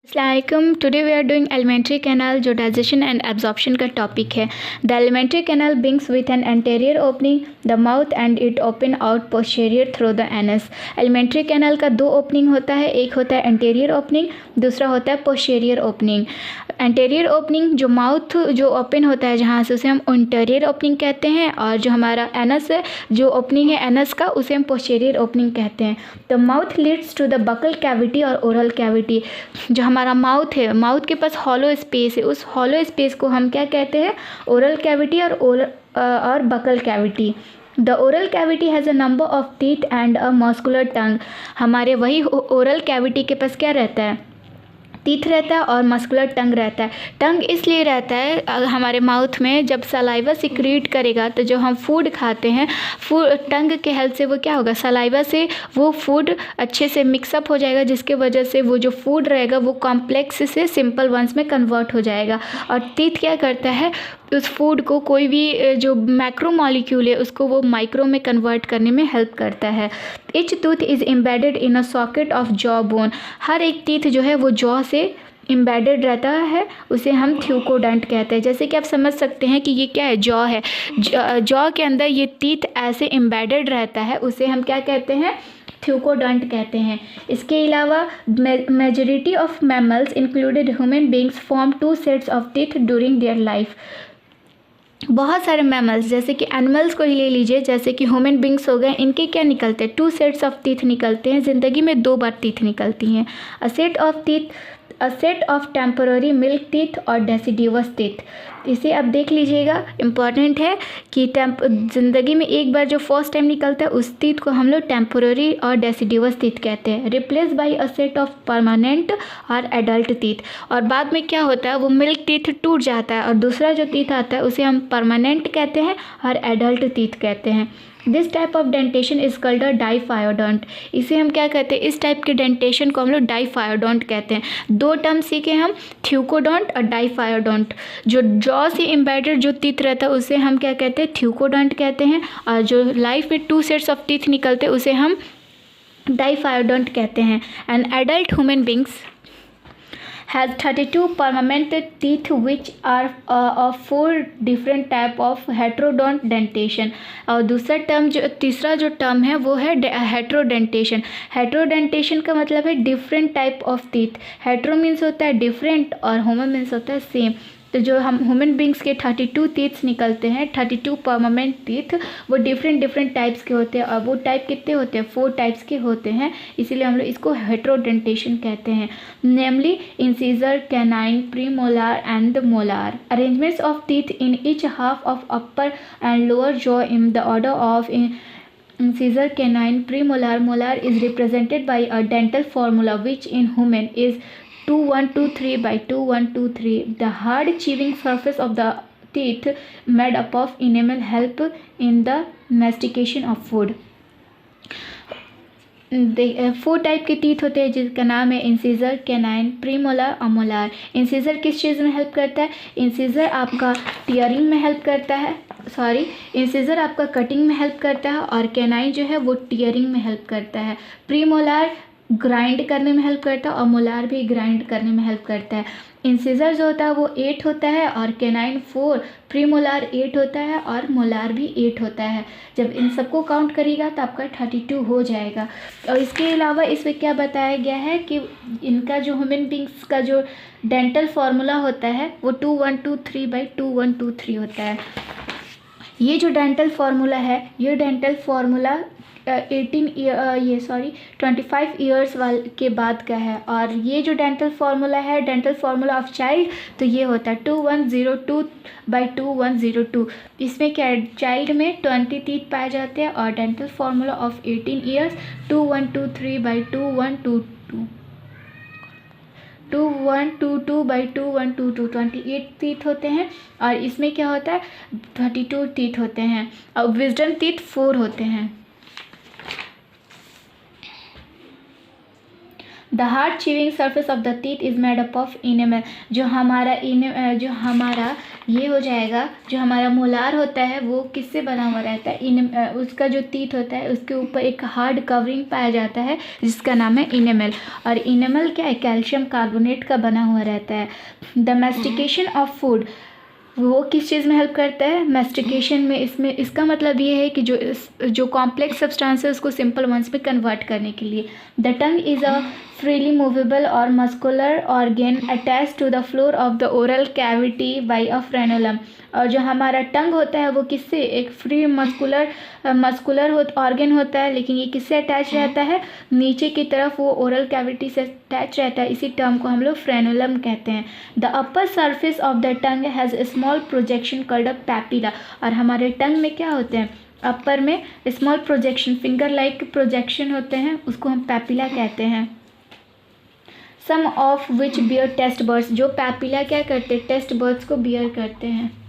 अस्सलामुअलैकुम। Today we are doing elementary canal जो digestion and absorption का टॉपिक है। The elementary canal begins with an anterior opening the mouth and it open out posterior through the anus. Elementary canal का दो opening होता है, एक होता है एंटीरियर ओपनिंग, दूसरा होता है पोस्टीरियर ओपनिंग। एंटीरियर ओपनिंग जो माउथ जो ओपन होता है जहाँ से, उसे हम इंटीरियर ओपनिंग कहते हैं, और जो हमारा एनस है जो ओपनिंग है एनस का, उसे हम पोस्टीरियर ओपनिंग कहते हैं। The mouth leads to the buccal cavity और ओरल कैविटी। जो हमारा माउथ है, माउथ के पास हॉलो स्पेस है, उस हॉलो स्पेस को हम क्या कहते हैं? ओरल कैविटी और buccal cavity. The oral cavity has a number of teeth and a muscular tongue. हमारे वही ओरल कैविटी के पास क्या रहता है? टीथ रहता है और मस्कुलर टंग रहता है। टंग इसलिए रहता है हमारे माउथ में, जब सलाइवा सिक्रीट करेगा तो जो हम फूड खाते हैं, टंग के हेल्प से वो क्या होगा, सलाइवा से वो फूड अच्छे से मिक्सअप हो जाएगा, जिसके वजह से वो जो फूड रहेगा वो कॉम्प्लेक्स से सिंपल वंस में कन्वर्ट हो जाएगा। और टीथ क्या करता है, उस फूड को कोई भी जो मैक्रो मॉलिक्यूल है उसको वो माइक्रो में कन्वर्ट करने में हेल्प करता है। Each tooth is embedded in a socket of jaw bone. हर एक टीथ जो है वो जॉ से एम्बेडेड रहता है, उसे हम थ्यूकोडेंट कहते हैं। जैसे कि आप समझ सकते हैं कि ये क्या है, जॉ है। जॉ के अंदर ये टीथ ऐसे एम्बेडेड रहता है, उसे हम क्या कहते हैं? थ्यूकोडेंट कहते हैं। इसके अलावा majority of mammals included human beings form two sets of teeth during their life. बहुत सारे मैमल्स, जैसे कि एनिमल्स को ही ले लीजिए, जैसे कि ह्यूमन बींग्स हो गए, इनके क्या निकलते हैं? 2 सेट्स ऑफ टीथ निकलते हैं। ज़िंदगी में 2 बार टीथ निकलती हैं। A set of temporary milk teeth और डेसिडिवस टीथ। इसे आप देख लीजिएगा, इम्पॉर्टेंट है कि ज़िंदगी में एक बार जो फर्स्ट टाइम निकलता है उस टीथ को हम लोग टेम्पररी और डेसिडिवस टीथ कहते हैं। Replace by a set of permanent और एडल्ट टीथ। और बाद में क्या होता है, वो मिल्क टीथ टूट जाता है और दूसरा जो टीथ आता है उसे हम परमानेंट कहते हैं और एडल्ट टीथ कहते हैं। This type of dentition is called a diphyodont. इसे हम क्या कहते हैं? इस टाइप के डेंटेशन को हम लोग डाइफायोडोंट कहते हैं। 2 टर्म सीखे हम, थ्यूकोडोंट और डाइफायोडोंट। जो जॉ से एम्बेडेड जो टीथ रहता है उसे हम क्या कहते हैं? थ्यूकोडोंट कहते हैं। और जो लाइफ में 2 सेट्स ऑफ टीथ निकलते हैं उसे हम डाइफायोडोंट कहते हैं। An adult human beings has 32 permanent teeth which are of 4 different type of heterodont dentation। और दूसरा टर्म जो तीसरा जो टर्म है वो है हेट्रोडेंटेशन। हेट्रोडेंटेशन का मतलब है different type of teeth. Hetero means होता है डिफरेंट और होमो मीन्स होता है सेम। तो जो हम ह्यूमन बींग्स के 32 टीथ्स निकलते हैं, 32 परमानेंट टीथ, वो डिफरेंट टाइप्स के होते हैं। और वो टाइप कितने होते हैं? 4 टाइप्स के होते हैं, इसीलिए हम लोग इसको हेट्रोडेंटेशन कहते हैं। Namely incisor, canine, premolar and the molar. Arrangements of teeth in each half of upper and lower jaw in the order of incisor, canine, premolar, molar is represented by a dental formula which in human is 2123 by 2123. The hard chewing surface of the teeth made up of enamel help in the mastication of food. 4 type के teeth होते हैं जिसका नाम है incisor, canine, premolar और molar. Incisor किस चीज़ में help करता है? इंसीजर आपका टीयरिंग में हेल्प करता है, इंसीजर आपका कटिंग में हेल्प करता है, और कैनाइन जो है वो टीयरिंग में हेल्प करता है। प्रीमोलार ग्राइंड करने में हेल्प करता है और मोलार भी ग्राइंड करने में हेल्प करता है। इंसीजर जो होता है वो 8 होता है और कैनाइन 4, प्रीमोलार 8 होता है और मोलार भी 8 होता है। जब इन सबको काउंट करिएगा तो आपका 32 हो जाएगा। और इसके अलावा इसमें क्या बताया गया है कि इनका जो ह्यूमन बींग्स का जो डेंटल फार्मूला होता है वो 2123 बाई 2123 होता है। ये जो डेंटल फार्मूला है, ये डेंटल फार्मूला 25 ईयर्स के बाद का है। और ये जो डेंटल फार्मूला है, डेंटल फार्मूला ऑफ चाइल्ड, तो ये होता है 2102 बाई 2102। इसमें क्या है? चाइल्ड में 20 टीथ पाए जाते हैं। और dental formula of 18 years 2123 by 2122, 2122 by 2122, 28 teeth होते हैं। और इसमें क्या होता है? 32 टीथ होते हैं और विजडम टीथ 4 होते हैं। The hard chewing surface of the teeth is made up of enamel. जो हमारा ये हो जाएगा, जो हमारा मोलार होता है वो किससे बना हुआ रहता है? उसका जो टीथ होता है उसके ऊपर एक हार्ड कवरिंग पाया जाता है जिसका नाम है इनेमल। और इनेमल क्या है? कैल्शियम कार्बोनेट का बना हुआ रहता है। द मैस्टिकेशन ऑफ फूड, वो किस चीज़ में हेल्प करता है? मैस्टिकेशन में। इसका मतलब ये है कि जो कॉम्प्लेक्स सब्सटेंस है उसको सिंपल वंस में कन्वर्ट करने के लिए। The tongue is a freely movable or muscular organ attached to the floor of the oral cavity by a frenulum। और जो हमारा टंग होता है वो किससे? एक फ्री मस्कुलर ऑर्गन होता है, लेकिन ये किससे अटैच रहता है? नीचे की तरफ वो ओरल कैविटी से अटैच रहता है। इसी टर्म को हम लोग फ्रेनुलम कहते हैं। The upper surface of the tongue has a small projection called a papilla. और हमारे टंग में क्या होते हैं? अपर में small projection, finger like projection होते हैं, उसको हम पैपिला कहते हैं। Some of which bear taste birds, जो पैपिला क्या करते हैं? टेस्ट बर्ड्स को बियर करते हैं।